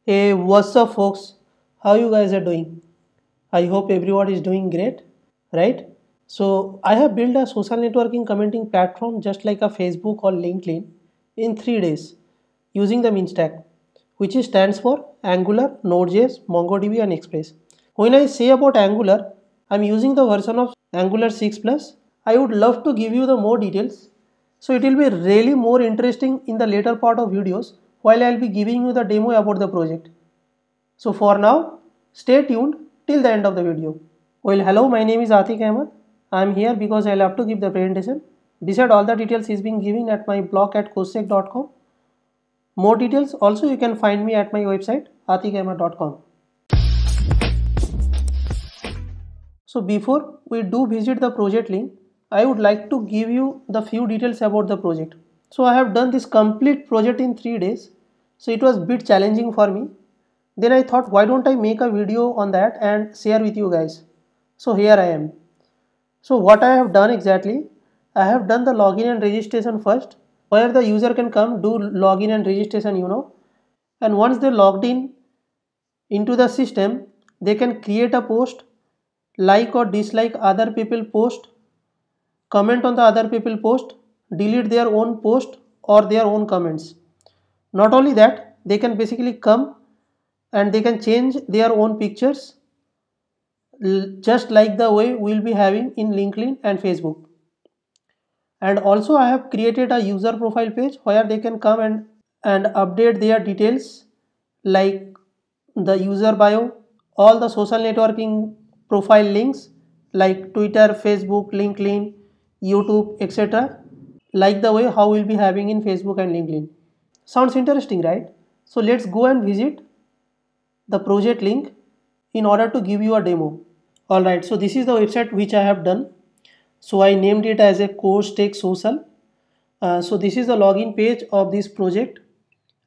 Hey, what's up, folks? How you guys are doing? I hope everyone is doing great, right? So, I have built a social networking commenting platform just like a Facebook or LinkedIn in 3 days using the Min stack, which stands for Angular, Node.js, MongoDB, and Express. When I say about Angular, I'm using the version of Angular 6 Plus. I would love to give you the more details. So it will be really more interesting in the later part of videos while I'll be giving you the demo about the project. So for now, stay tuned till the end of the video. Well, hello, my name is Atik Ahmed. I am here because I love to give the presentation. Beside all the details is being given at my blog at cosec.com. More details also you can find me at my website atikahmed.com. So before we do visit the project link, I would like to give you the few details about the project. So I have done this complete project in 3 days. So it was a bit challenging for me. Then I thought, why don't I make a video on that and share with you guys. So here I am. So what I have done exactly, I have done the login and registration first, where the user can come do login and registration. And once they logged in into the system, they can create a post, like or dislike other people post, comment on the other people post, delete their own post or their own comments. Not only that, they can basically come and they can change their own pictures just like the way we'll be having in LinkedIn and Facebook. And also I have created a user profile page where they can come and update their details like the user bio, all the social networking profile links like Twitter, Facebook, LinkedIn, YouTube, etc. like the way how we'll be having in Facebook and LinkedIn. Sounds interesting, right? So let's go and visit the project link in order to give you a demo. Alright, so this is the website which I have done. So I named it as a CourseTech Social. So this is the login page of this project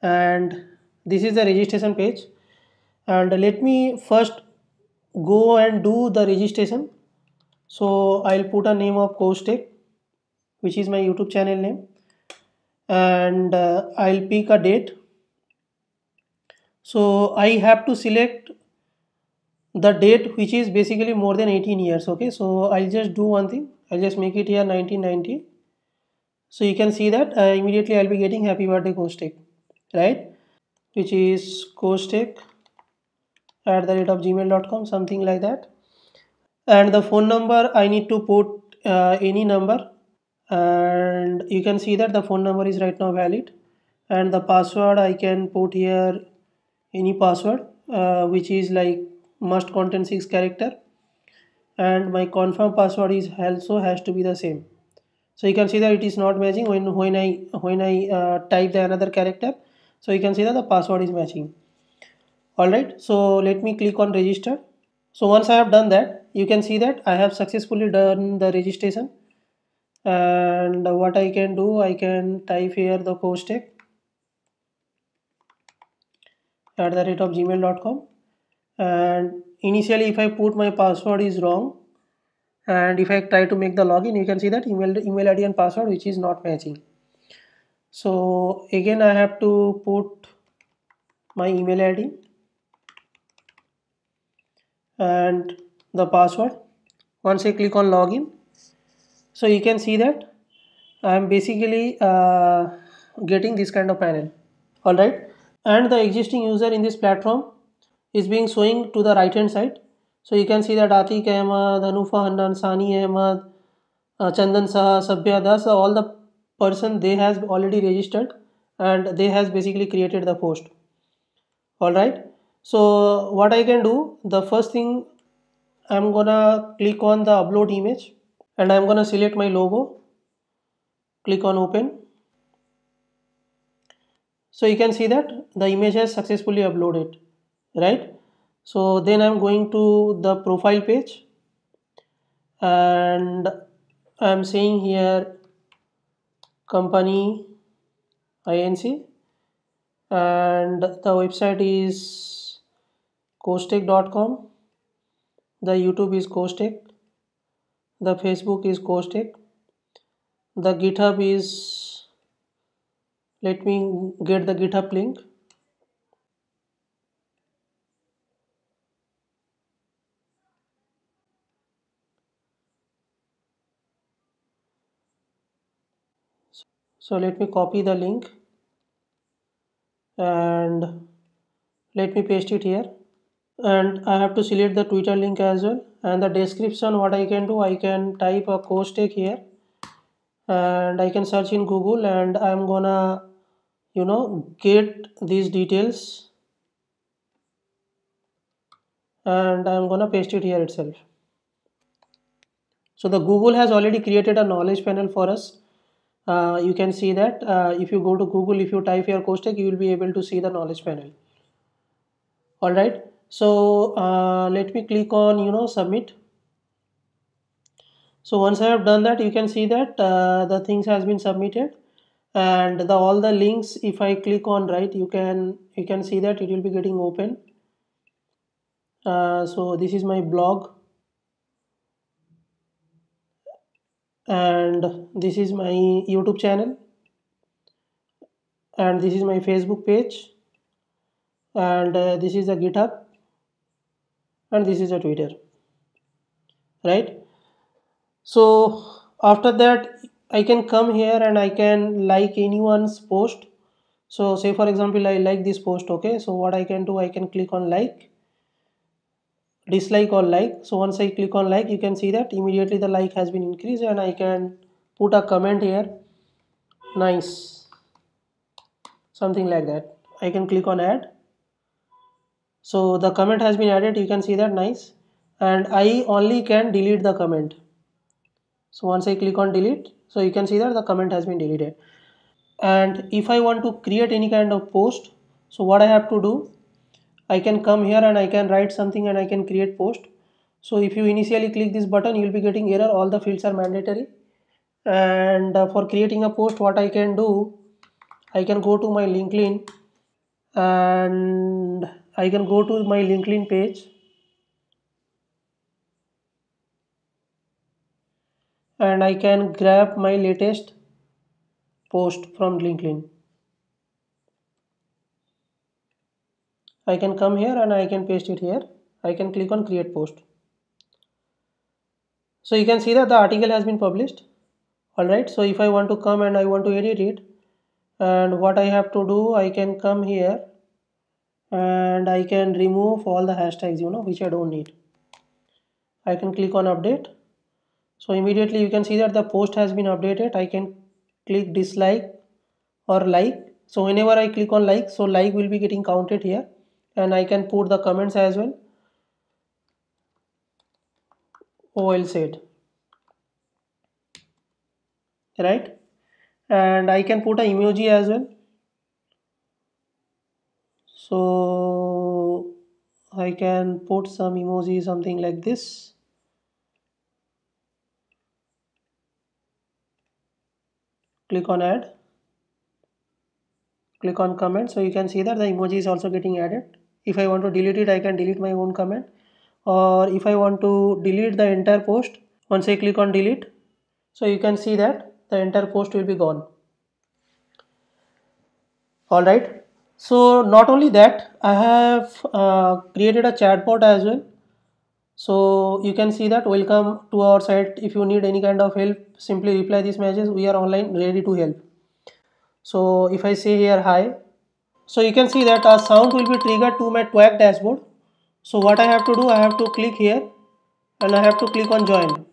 and this is the registration page. And let me first go and do the registration. So I'll put a name of CourseTech, which is my YouTube channel name, and I'll pick a date. So I have to select the date which is basically more than 18 years. Okay, so I'll just do one thing. I'll just make it here 1990. So you can see that immediately I'll be getting happy birthday CourseTech, right? Which is CourseTech@gmail.com, something like that. And the phone number I need to put any number, and you can see that the phone number is right now valid. And the password I can put here any password which is like must contain 6 character, and my confirm password is also has to be the same. So you can see that it is not matching when I type the another character. So you can see that the password is matching. Alright, so let me click on register. So once I have done that, you can see that I have successfully done the registration. And what I can do, I can type here the CourseTech@gmail.com. And initially if I put my password is wrong, and if I try to make the login, you can see that email ID and password which is not matching. So again I have to put my email ID and the password. Once I click on login, so you can see that I am basically getting this kind of panel. Alright, and the existing user in this platform is being showing to the right hand side. So you can see that Atik Ahmed, Anufa Handan, Sani Ahmed, Chandan Saha, Sabya Das, all the person they has already registered and they has basically created the post. Alright, so what I can do, the first thing I'm gonna click on the upload image and I'm gonna select my logo, click on open. So you can see that the image has successfully uploaded, right? So then I'm going to the profile page and I'm saying here company INC, and the website is CourseTech.com, the YouTube is CourseTech, the Facebook is CourseTech, the GitHub is, let me get the GitHub link. So let me copy the link and let me paste it here, and I have to select the Twitter link as well. And the description, what I can do, I can type a course tech here and I can search in Google, and I'm gonna get these details and I'm gonna paste it here itself. So the Google has already created a knowledge panel for us. You can see that if you go to Google, if you type here course tech, you will be able to see the knowledge panel. All right, so let me click on submit. So once I have done that, you can see that the things has been submitted, and all the links, if I click on, right, you can see that it will be getting open. So this is my blog, and this is my YouTube channel, and this is my Facebook page, and this is a GitHub, and this is a Twitter, right? So after that, I can come here and I can like anyone's post. So say for example, I like this post. Okay, so what I can do, I can click on like, dislike or like. So once I click on like, you can see that immediately the like has been increased, and I can put a comment here, nice, something like that. I can click on add. So the comment has been added, you can see that, nice, and I only can delete the comment. So once I click on delete, so you can see that the comment has been deleted. And if I want to create any kind of post, so what I have to do, I can come here and I can write something and I can create post. So if you initially click this button, you will be getting error, all the fields are mandatory. And for creating a post, what I can do, I can go to my LinkedIn, and I can go to my LinkedIn page, and I can grab my latest post from LinkedIn. I can come here and I can paste it here. I can click on create post. So you can see that the article has been published. Alright, so if I want to come and I want to edit it, and what I have to do, I can come here and I can remove all the hashtags which I don't need. I can click on update. So immediately you can see that the post has been updated. I can click dislike or like. So whenever I click on like, so like will be getting counted here, and I can put the comments as well. Well said, right? And I can put an emoji as well. So I can put some emoji, something like this. Click on add, click on comment. So you can see that the emoji is also getting added. If I want to delete it, I can delete my own comment, or if I want to delete the entire post, once I click on delete, so you can see that the entire post will be gone. All right, so not only that, I have created a chatbot as well. So you can see that, welcome to our site, if you need any kind of help, simply reply these messages, we are online ready to help. So if I say here hi, so you can see that a sound will be triggered to my Twag dashboard. So what I have to do, I have to click here and I have to click on join.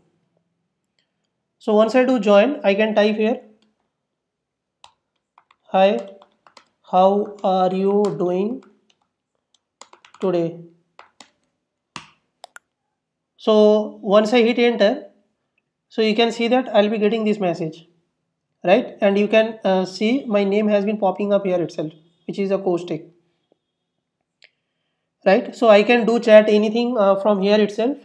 So once I do join, I can type here, hi, how are you doing today? So once I hit enter, so you can see that I'll be getting this message, right? And you can see my name has been popping up here itself, which is a course tech, right? So I can do chat anything from here itself,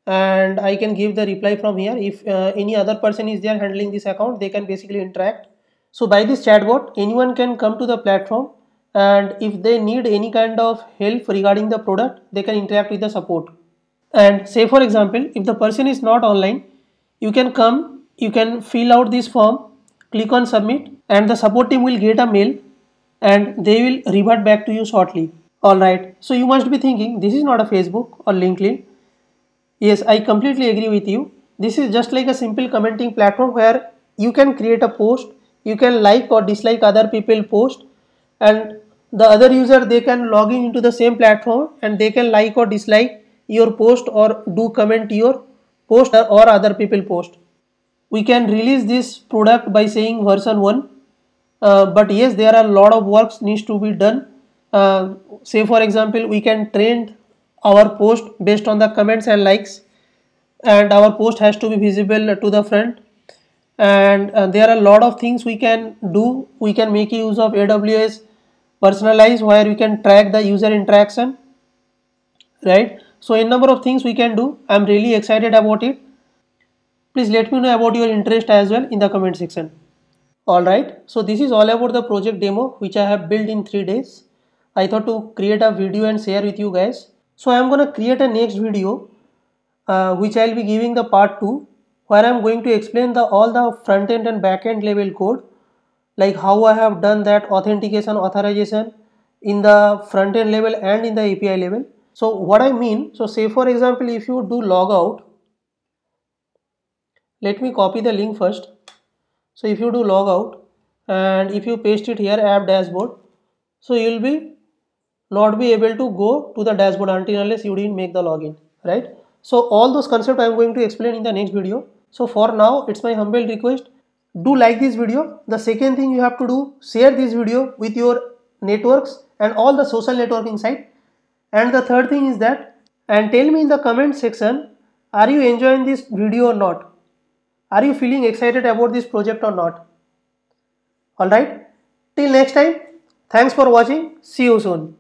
and I can give the reply from here. If any other person is there handling this account, they can basically interact. So by this chatbot, anyone can come to the platform, and if they need any kind of help regarding the product, they can interact with the support. And say for example, if the person is not online, you can come, you can fill out this form, click on submit, and the support team will get a mail and they will revert back to you shortly. Alright, so you must be thinking this is not a Facebook or LinkedIn. Yes, I completely agree with you. This is just like a simple commenting platform where you can create a post, you can like or dislike other people post, and the other user, they can log in into the same platform and they can like or dislike your post or do comment your post or other people post. We can release this product by saying version 1, but yes, there are a lot of works needs to be done. Say for example, we can train our post based on the comments and likes, and our post has to be visible to the front, and there are a lot of things we can do. We can make use of AWS personalize, where we can track the user interaction, right? So a number of things we can do. I'm really excited about it. Please let me know about your interest as well in the comment section. Alright, so this is all about the project demo which I have built in 3 days. I thought to create a video and share with you guys. So I am going to create a next video which I will be giving the part 2, where I am going to explain all the front end and back end level code, like how I have done that authentication, authorization in the front end level and in the API level. So what I mean, so say for example, if you do log out, let me copy the link first. So if you do log out and if you paste it here, app dashboard, so you will be not be able to go to the dashboard until unless you didn't make the login, right? So all those concepts I am going to explain in the next video. So for now, it's my humble request, do like this video. The second thing you have to do, share this video with your networks and all the social networking site. And the third thing is that, and tell me in the comment section, are you enjoying this video or not? Are you feeling excited about this project or not? Alright, till next time, thanks for watching, see you soon.